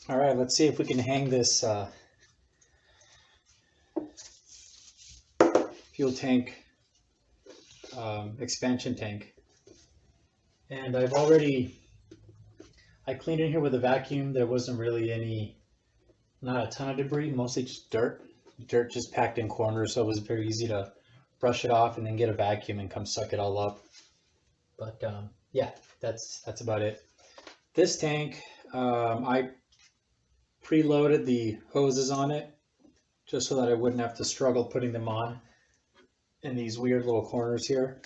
All right, let's see if we can hang this fuel tank expansion tank. And I cleaned in here with a vacuum. There wasn't really not a ton of debris, mostly just dirt. Dirt just packed in corners, so it was very easy to brush it off and then get a vacuum and come suck it all up. But yeah, that's about it. This tank, I preloaded the hoses on it just so that I wouldn't have to struggle putting them on in these weird little corners here.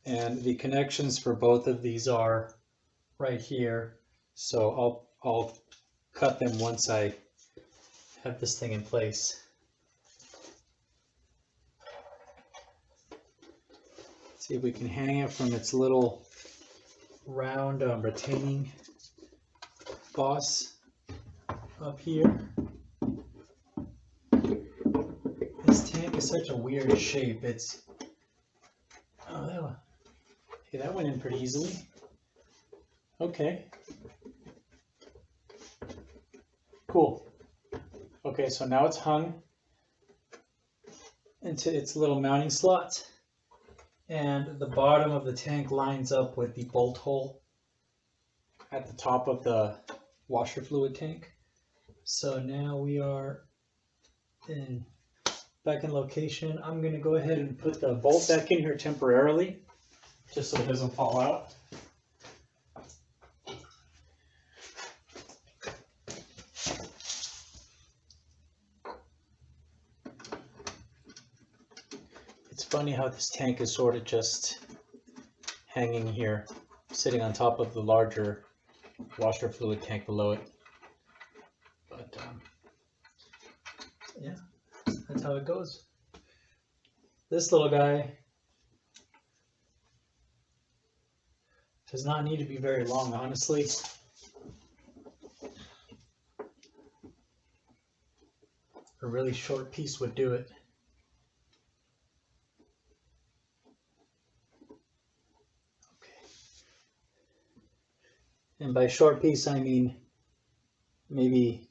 And the connections for both of these are right here. So I'll cut them once I have this thing in place. See if we can hang it from its little round retaining boss up here. This tank is such a weird shape. It's okay, that went in pretty easily. Okay. Cool. Okay, so now it's hung into its little mounting slot, and the bottom of the tank lines up with the bolt hole at the top of the washer fluid tank. So now we are back in location. I'm going to go ahead and put the bolt back in here temporarily, just so it doesn't fall out. It's funny how this tank is sort of just hanging here, sitting on top of the larger washer fluid tank below it. But yeah, that's how it goes. This little guy does not need to be very long, honestly. A really short piece would do it. And by short piece, I mean maybe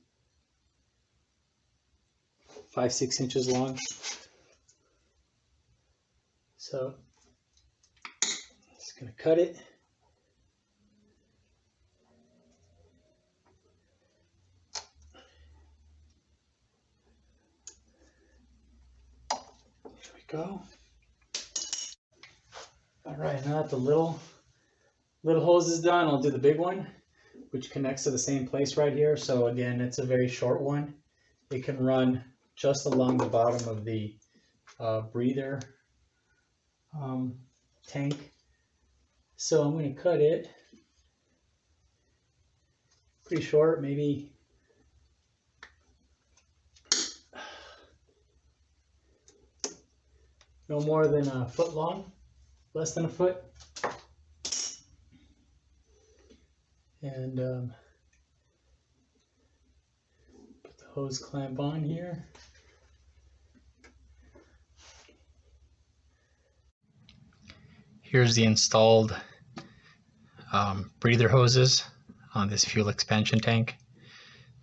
5-6 inches long. So just gonna cut it. There we go. All right, now that the little hose is done, I'll do the big one, which connects to the same place right here. So again, it's a very short one. It can run just along the bottom of the breather tank. So I'm going to cut it pretty short, maybe no more than a foot long, less than a foot. And put the hose clamp on here. Here's the installed breather hoses on this fuel expansion tank.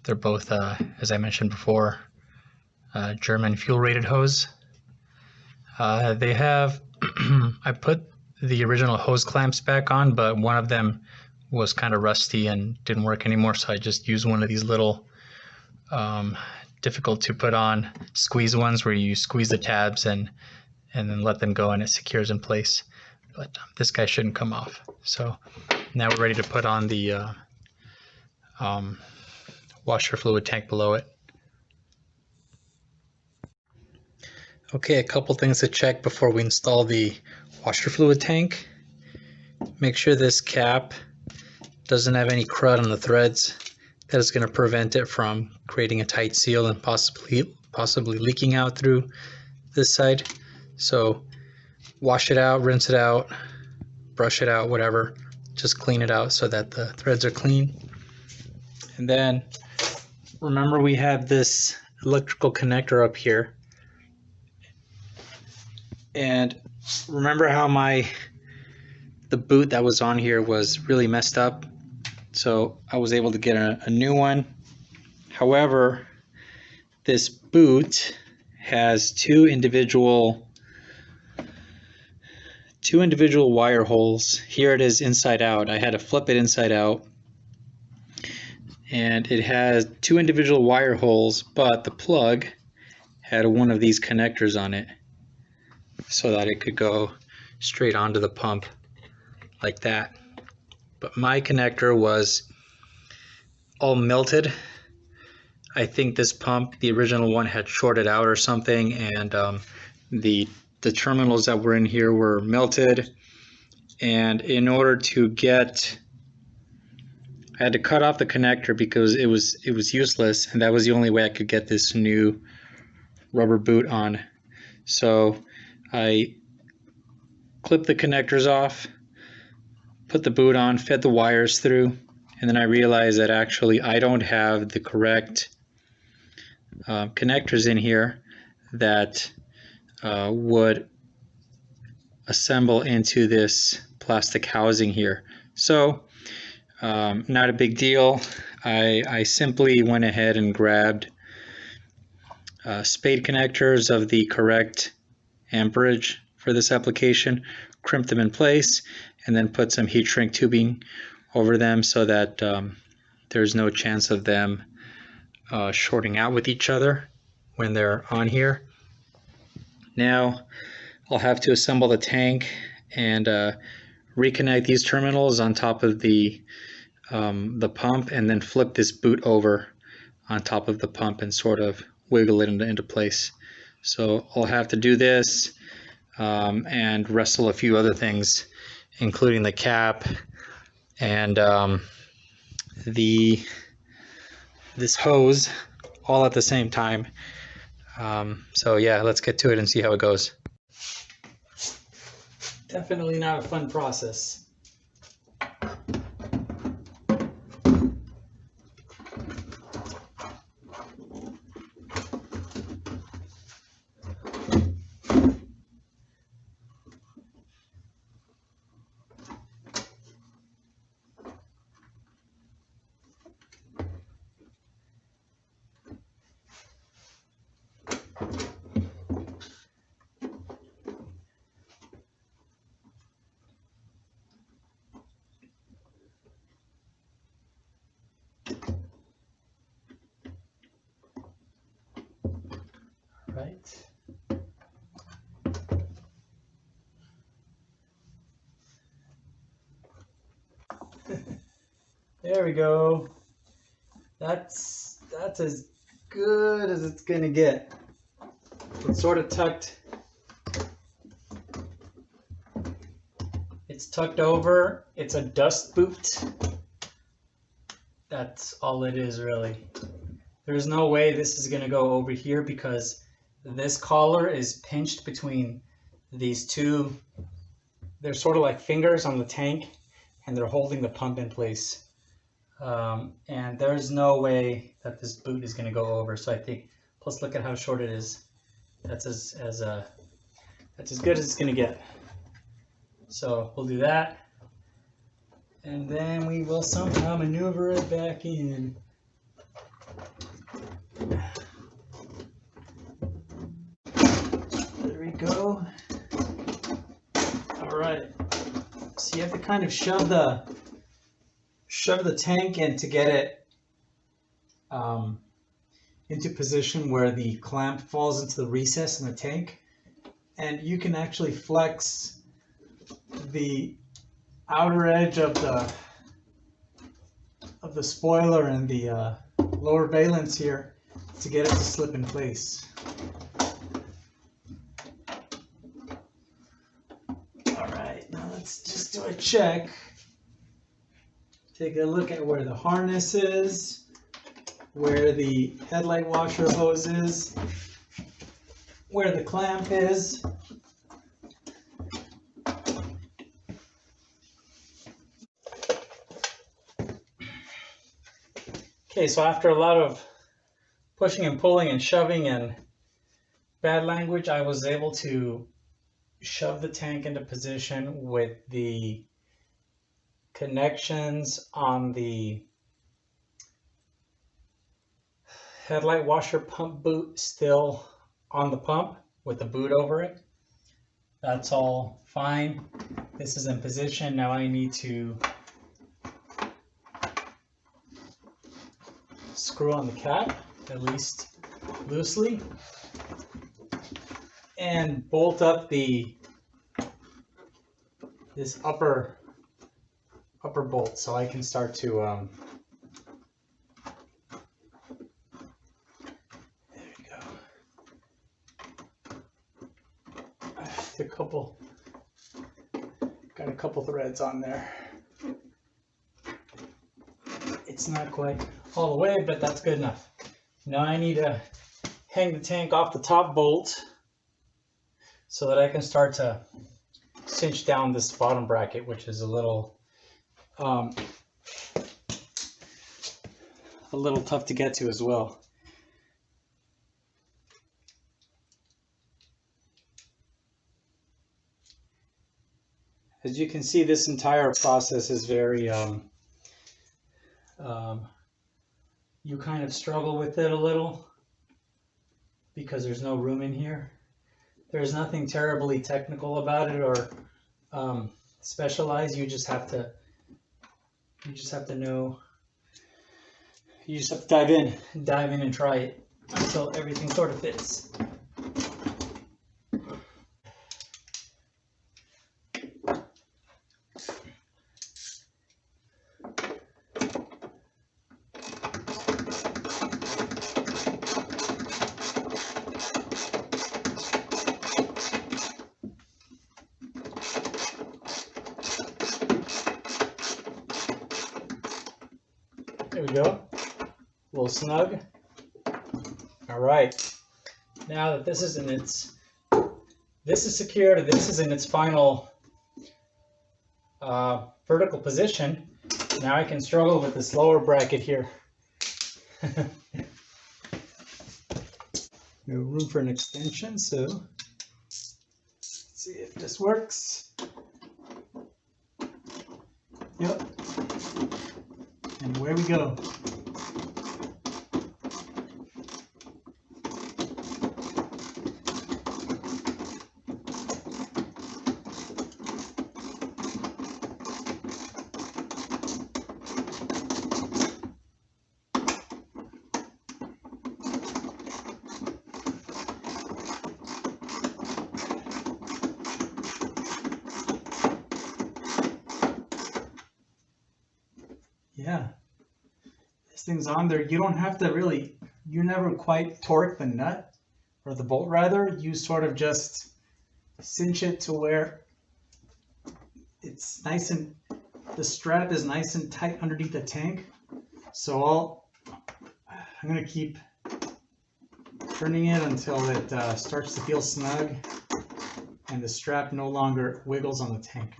They're both, as I mentioned before, German fuel rated hose. They have, I put the original hose clamps back on, but one of them was kind of rusty and didn't work anymore, so I just used one of these little difficult to put on squeeze ones where you squeeze the tabs and then let them go and it secures in place. But this guy shouldn't come off. So now we're ready to put on the washer fluid tank below it. Okay, a couple things to check before we install the washer fluid tank. Make sure this cap doesn't have any crud on the threads. That is going to prevent it from creating a tight seal and possibly leaking out through this side. So wash it out, rinse it out, brush it out, whatever. Just clean it out so that the threads are clean. And then remember we have this electrical connector up here. And remember how the boot that was on here was really messed up? So I was able to get a new one However, this boot has two individual wire holes. Here it is inside out. I had to flip it inside out. And it has two individual wire holes, but the plug had one of these connectors on it so that it could go straight onto the pump like that. But my connector was all melted. I think this pump, the original one, had shorted out or something, and the terminals that were in here were melted. And in order to get, I had to cut off the connector because it was useless, and that was the only way I could get this new rubber boot on. So I clipped the connectors off, put the boot on, fed the wires through, and then I realized that actually I don't have the correct connectors in here that would assemble into this plastic housing here. So not a big deal. I simply went ahead and grabbed spade connectors of the correct amperage for this application, crimped them in place, and then put some heat shrink tubing over them so that there's no chance of them shorting out with each other when they're on here. Now I'll have to assemble the tank and reconnect these terminals on top of the pump, and then flip this boot over on top of the pump and sort of wiggle it into place. So I'll have to do this and wrestle a few other things, including the cap and this hose, all at the same time. So yeah, let's get to it and see how it goes. Definitely not a fun process. Right. There we go. That's as good as it's gonna get. It's sort of tucked. It's tucked over. It's a dust boot. That's all it is, really. There's no way this is gonna go over here because this collar is pinched between these two. They're sort of like fingers on the tank, and they're holding the pump in place. And there's no way that this boot is going to go over. So I think, plus look at how short it is. That's as good as it's going to get. So we'll do that, and then we will somehow maneuver it back in. There we go. All right. So you have to kind of shove the tank in to get it into position where the clamp falls into the recess in the tank, and you can actually flex the outer edge of the spoiler and the lower valence here to get it to slip in place. All right, now let's just do a check. Take a look at where the harness is, where the headlight washer hose is, where the clamp is. Okay, so after a lot of pushing and pulling and shoving and bad language, I was able to shove the tank into position with the connections on the headlight washer pump boot still on the pump with the boot over it. That's all fine. This is in position. Now I need to screw on the cap, at least loosely, and bolt up this upper bolt so I can start to there we go. Got a couple threads on there. It's not quite all the way, but that's good enough. Now I need to hang the tank off the top bolt so that I can start to cinch down this bottom bracket, which is a little tough to get to as well. As you can see, this entire process is very you kind of struggle with it a little because there's no room in here. There's nothing terribly technical about it or specialized. You just have to know. You just have to dive in and try it until everything sort of fits. There we go, a little snug. All right, now that this is secured, this is in its final vertical position. Now I can struggle with this lower bracket here. No room for an extension, so let's see if this works. Yep. And away we go. Yeah, this thing's on there. You don't have to really, you never quite torque the nut or the bolt rather. You sort of just cinch it to where it's nice and the strap is nice and tight underneath the tank. So I'm going to keep turning it until it starts to feel snug and the strap no longer wiggles on the tank.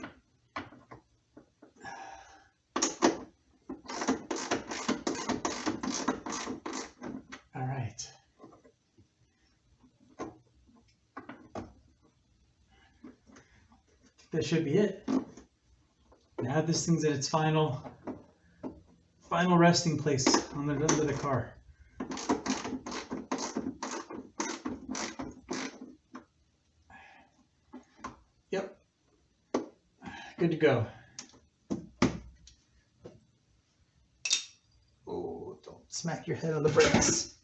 That should be it. Now this thing's at its final resting place on the under the car. Yep. Good to go. Oh, don't smack your head on the brakes.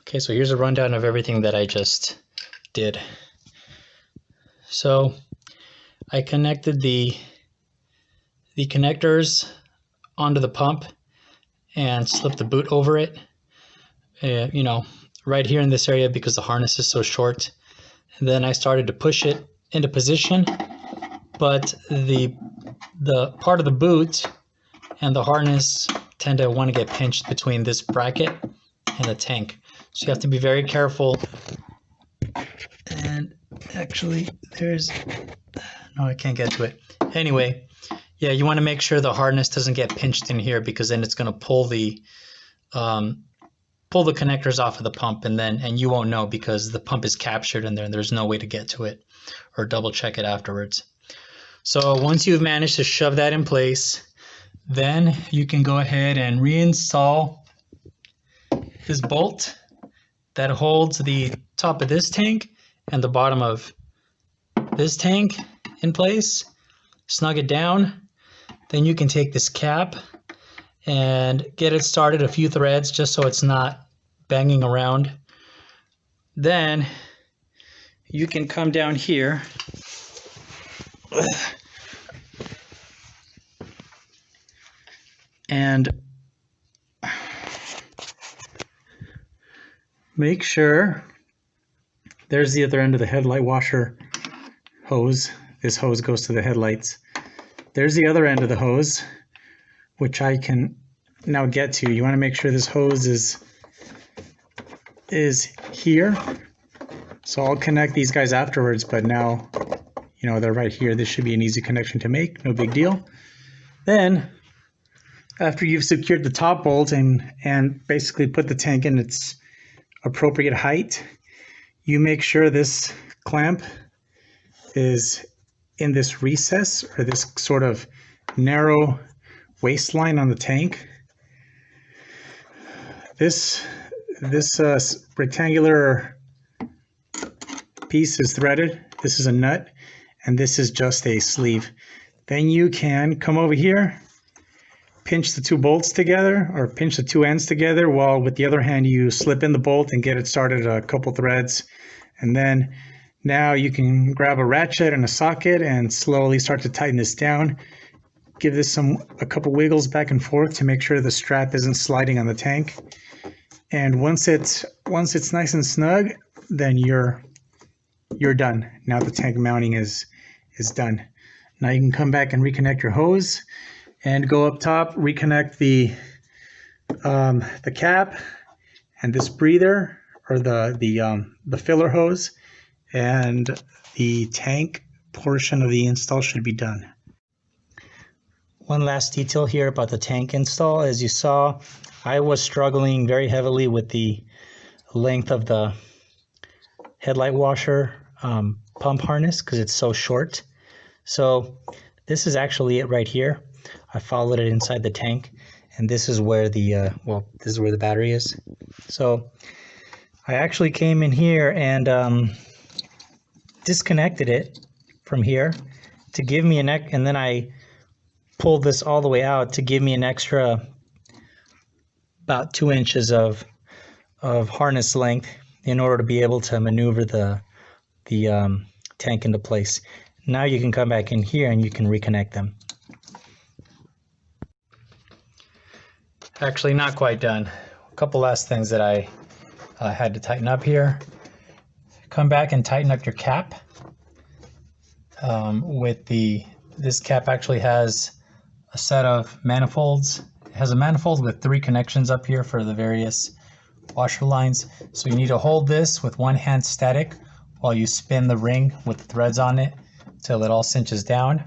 Okay, so here's a rundown of everything that I just did. So I connected the connectors onto the pump and slipped the boot over it, you know, right here in this area because the harness is so short. And then I started to push it into position, but the part of the boot and the harness tend to want to get pinched between this bracket and the tank. So you have to be very careful. And actually no, I can't get to it. Anyway, yeah, you want to make sure the harness doesn't get pinched in here because then it's going to pull the connectors off of the pump, and you won't know because the pump is captured in there and there's no way to get to it or double check it afterwards. So once you've managed to shove that in place, then you can go ahead and reinstall this bolt that holds the top of this tank and the bottom of this tank in place. Snug it down. Then you can take this cap and get it started a few threads just so it's not banging around. Then you can come down here and make sure there's the other end of the headlight washer hose. This hose goes to the headlights. There's the other end of the hose, which I can now get to. You want to make sure this hose is here. So I'll connect these guys afterwards, but now, you know, they're right here. This should be an easy connection to make, no big deal. Then, after you've secured the top bolt and basically put the tank in its appropriate height, you make sure this clamp is in this recess or this sort of narrow waistline on the tank. This rectangular piece is threaded. This is a nut, and this is just a sleeve. Then you can come over here, pinch the two bolts together, or pinch the two ends together, while with the other hand you slip in the bolt and get it started a couple threads. And then now you can grab a ratchet and a socket and slowly start to tighten this down. Give this a couple wiggles back and forth to make sure the strap isn't sliding on the tank. And once it's nice and snug, then you're done. Now the tank mounting is done. Now you can come back and reconnect your hose and go up top, reconnect the cap and this breather, or the filler hose, and the tank portion of the install should be done. One last detail here about the tank install. As you saw, I was struggling very heavily with the length of the headlight washer pump harness because it's so short. So this is actually it right here. I followed it inside the tank, and this is where the this is where the battery is. So I actually came in here and disconnected it from here to give me and then I pulled this all the way out to give me an extra about 2 inches of harness length in order to be able to maneuver the tank into place. Now you can come back in here and you can reconnect them. Actually, not quite done. A couple last things that I had to tighten up here. Come back and tighten up your cap. This cap actually has a set of manifolds. It has a manifold with 3 connections up here for the various washer lines. So you need to hold this with one hand static while you spin the ring with the threads on it till it all cinches down.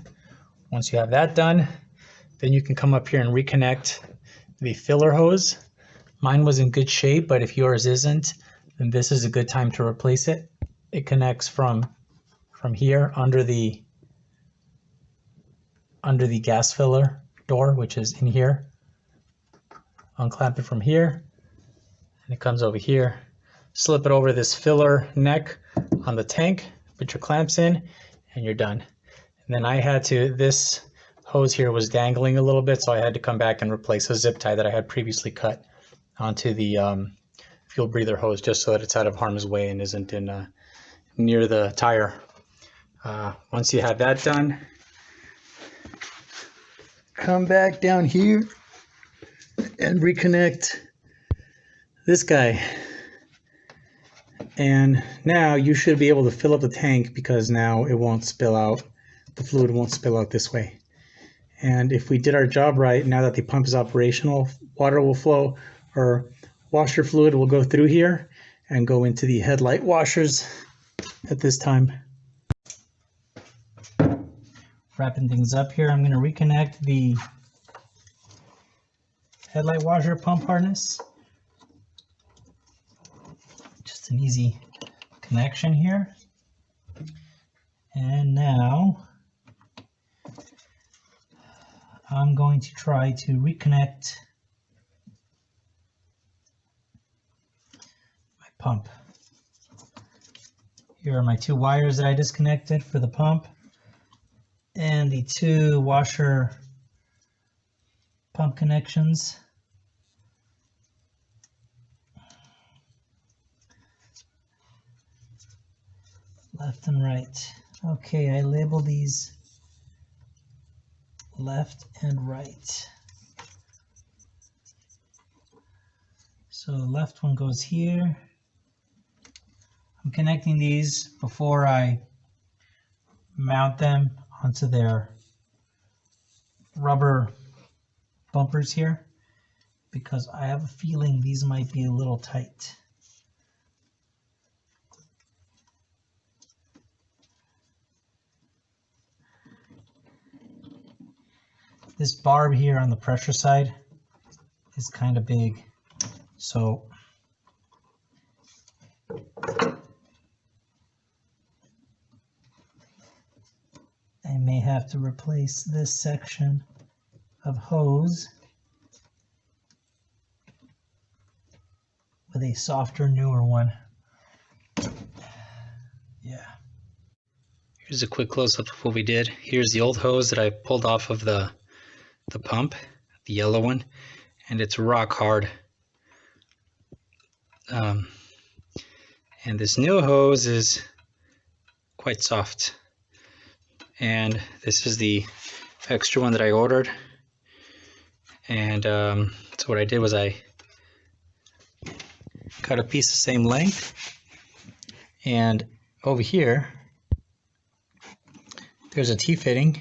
Once you have that done, then you can come up here and reconnect the filler hose. Mine was in good shape, but if yours isn't, then this is a good time to replace it. It connects from here under the gas filler door, which is in here. Unclamp it from here, and it comes over here. Slip it over this filler neck on the tank, put your clamps in, and you're done. And then this hose here was dangling a little bit, so I had to come back and replace a zip tie that I had previously cut onto the fuel breather hose, just so that it's out of harm's way and isn't near the tire. Once you have that done, come back down here and reconnect this guy. And now you should be able to fill up the tank, because now it won't spill out. The fluid won't spill out this way. And if we did our job right, now that the pump is operational, water will flow, or washer fluid will go through here and go into the headlight washers at this time. Wrapping things up here, I'm going to reconnect the headlight washer pump harness. Just an easy connection here. And now I'm going to try to reconnect pump. Here are my 2 wires that I disconnected for the pump, and the 2 washer pump connections. Left and right. Okay, I label these left and right. So the left one goes here. I'm connecting these before I mount them onto their rubber bumpers here, because I have a feeling these might be a little tight. This barb here on the pressure side is kind of big, so I may have to replace this section of hose with a softer, newer one. Yeah. Here's a quick close-up of what we did. Here's the old hose that I pulled off of the pump, the yellow one, and it's rock hard. And this new hose is quite soft. And this is the extra one that I ordered. And so what I did was I cut a piece the same length, and over here there's a T-fitting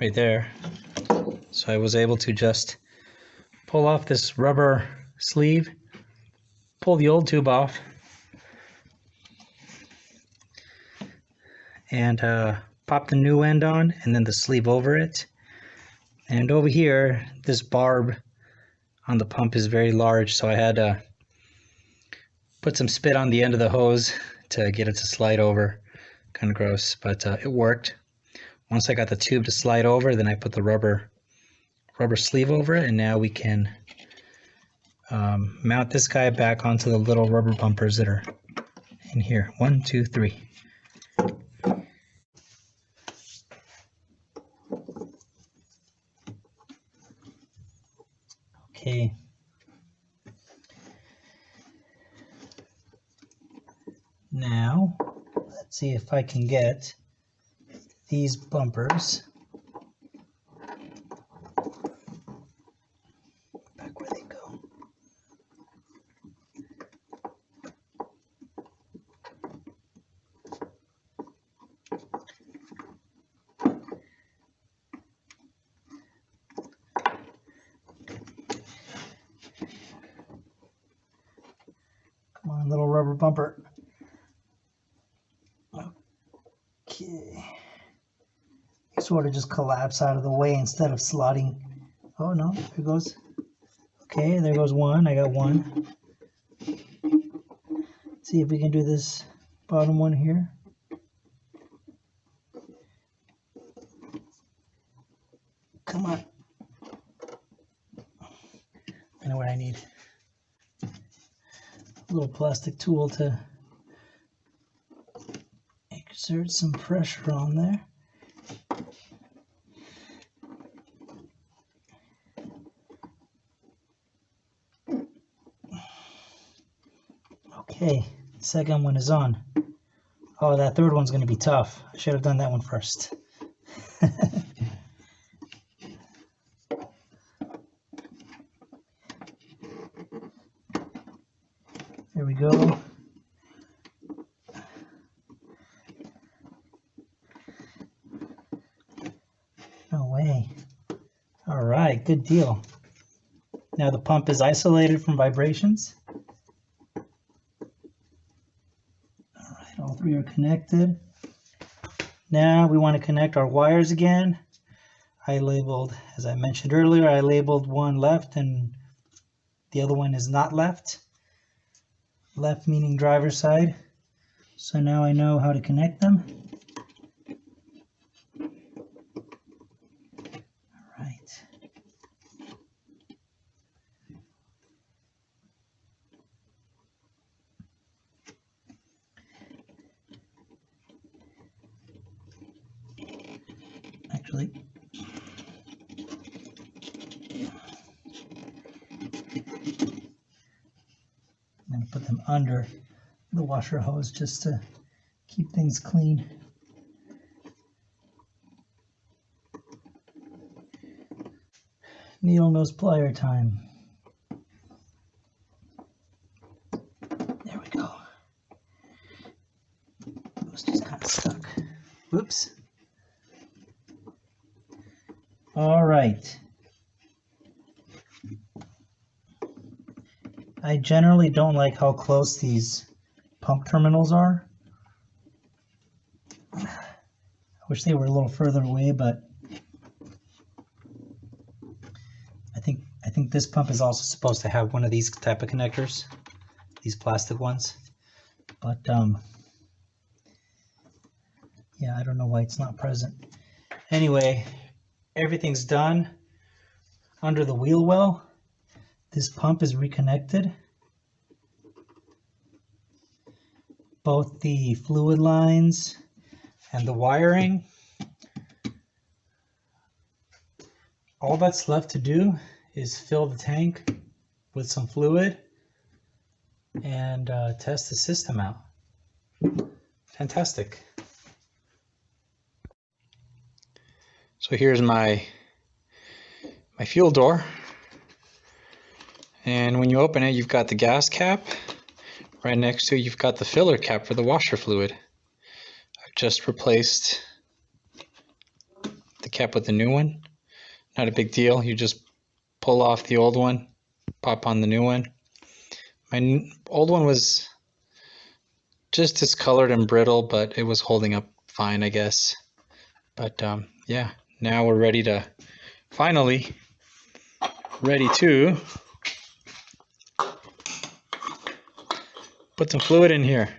right there. So I was able to just pull off this rubber sleeve, pull the old tube off, and pop the new end on, and then the sleeve over it. And over here, this barb on the pump is very large, so I had to put some spit on the end of the hose to get it to slide over. Kind of gross, but it worked. Once I got the tube to slide over, then I put the rubber sleeve over it, and now we can mount this guy back onto the little rubber bumpers that are in here. 1, 2, 3. Okay. Now, let's see if I can get these bumpers back where they go. Come on, little rubber bumper. Okay. They sort of just collapse out of the way instead of slotting. Oh no, there goes. Okay, there goes one. I got one. Let's see if we can do this bottom one here. Come on. I know what I need. A little plastic tool to exert some pressure on there. Okay, second one is on. Oh, that third one's going to be tough. I should have done that one first. There we go. No way. All right, good deal. Now the pump is isolated from vibrations. All right, all three are connected. Now we want to connect our wires again. I labeled, as I mentioned earlier, I labeled one left and the other one is not left. Left meaning driver's side. So now I know how to connect them. All right. actually. I'm going to put them under the washer hose just to keep things clean. Needle nose plier time. There we go. It was just kind of stuck. Whoops. All right. I generally don't like how close these pump terminals are. I wish they were a little further away, but I think this pump is also supposed to have one of these type of connectors, these plastic ones. But yeah, I don't know why it's not present. Anyway, everything's done under the wheel well. This pump is reconnected. Both the fluid lines and the wiring. All that's left to do is fill the tank with some fluid and test the system out. Fantastic. So here's my fuel door. And when you open it, you've got the gas cap. Right next to it, you've got the filler cap for the washer fluid. I've just replaced the cap with the new one. Not a big deal. You just pull off the old one, pop on the new one. My old one was just discolored and brittle, but it was holding up fine, I guess. But yeah, now we're ready to put some fluid in here.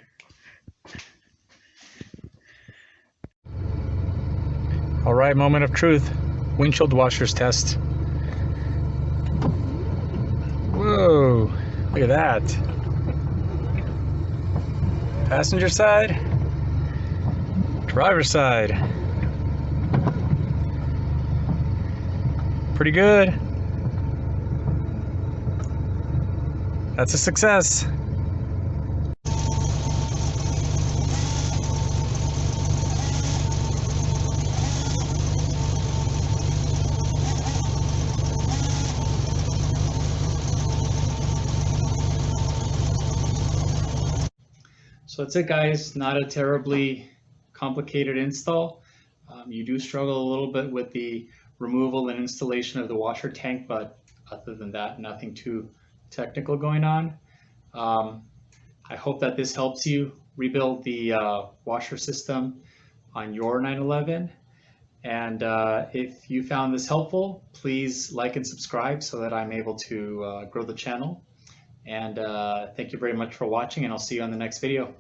All right, moment of truth. Windshield washers test. Whoa, look at that. Passenger side, driver's side. Pretty good. That's a success. So that's it, guys. Not a terribly complicated install. You do struggle a little bit with the removal and installation of the washer tank, but other than that, nothing too technical going on. I hope that this helps you rebuild the washer system on your 911. And if you found this helpful, please like and subscribe so that I'm able to grow the channel. And thank you very much for watching, and I'll see you on the next video.